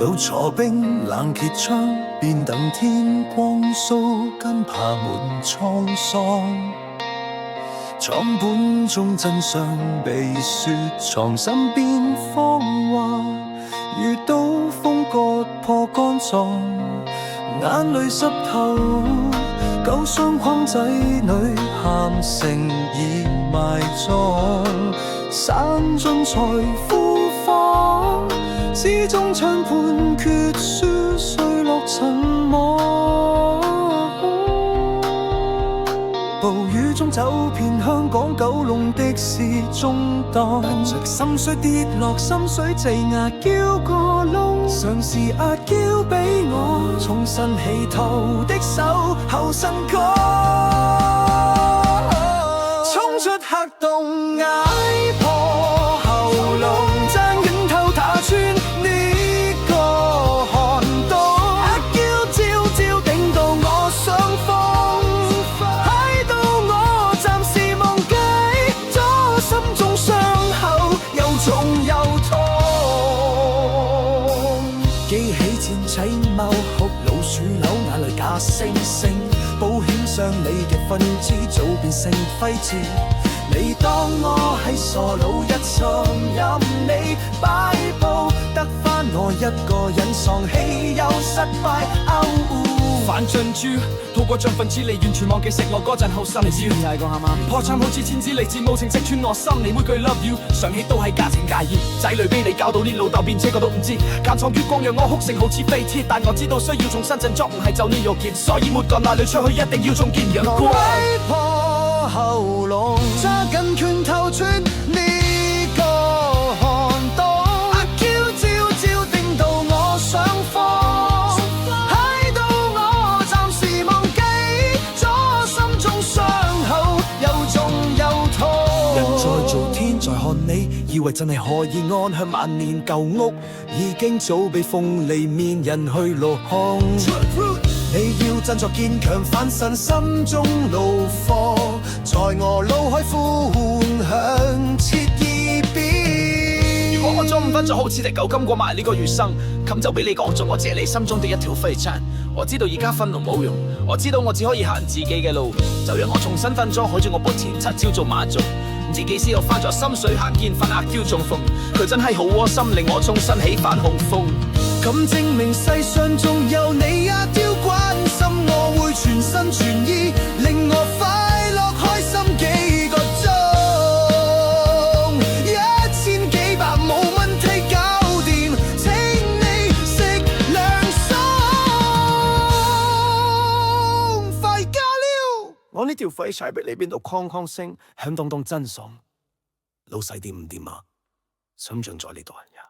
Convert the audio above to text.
到坐冰冷揭窗，便等天光蘇跟爬滿滄桑。廠本中真相被雪藏，身邊謊話遇到風割破肝臟，眼淚濕透，舊相框仔女喊成已埋葬，散盡財富坊之中，唱判決書碎落塵網。暴雨中走遍香港九龍的士中檔，着心水跌落心水擠壓叫個窿，嘗試壓嬌俾我重新起頭的手後身歌，衝出黑洞捱破喉嚨，爭遠透打穿呢個寒冬，壓嬌朝朝頂到我想瘋，喺到我暫時忘記咗心中傷口又重又痛，記起戰仔貓哭老鼠扭眼淚假惺惺，保險箱裏嘅分支早變成廢紙，你當我係傻佬一場，任你擺佈，得返我一個人喪氣又失敗。反進豬，吐過像分子嚟，完全忘記食我嗰陣後生。你知點解講啱啱？破產好似千子嚟自無情識穿我心，你每句 love you， 想起都係假情假意。仔女俾你搞到連老豆變車個都唔知，間廠月光讓我哭成好似飛鐵，但我知道需要重新振作，唔係就呢肉結，所以抹乾眼淚出去，一定要重建陽光。揮破喉嚨，揸緊拳頭穿呢個寒冬，阿嬌朝朝定到我想慌，喺到我暫時忘記咗心中傷口又重又痛。人在做天在看你，以為真係可以安享萬年，舊屋已經早被風利面人去落空。你要振作堅強，反身心中怒放，在我腦海歡響切異變。如果我早5分就好似隻狗今過埋呢個餘生，冚就俾你講咗我借你心中的一條飛鏟。我知道而家憤怒冇用，我知道我只可以行自己嘅路，就讓我重新分咗，海住我撥田七朝做馬做。唔知幾時又翻咗心水坑見份阿嬌中風，佢真係好窩心，令我終身起反控風。咁證明世上仲有你阿嬌關心我，會全心全意令我快樂開心幾個鐘，1000幾百冇問題搞掂，請你食涼餸快加料。我呢條廢柴逼你邊度哐哐聲響當當真爽，老細掂唔掂啊？想唔想在呢度人呀？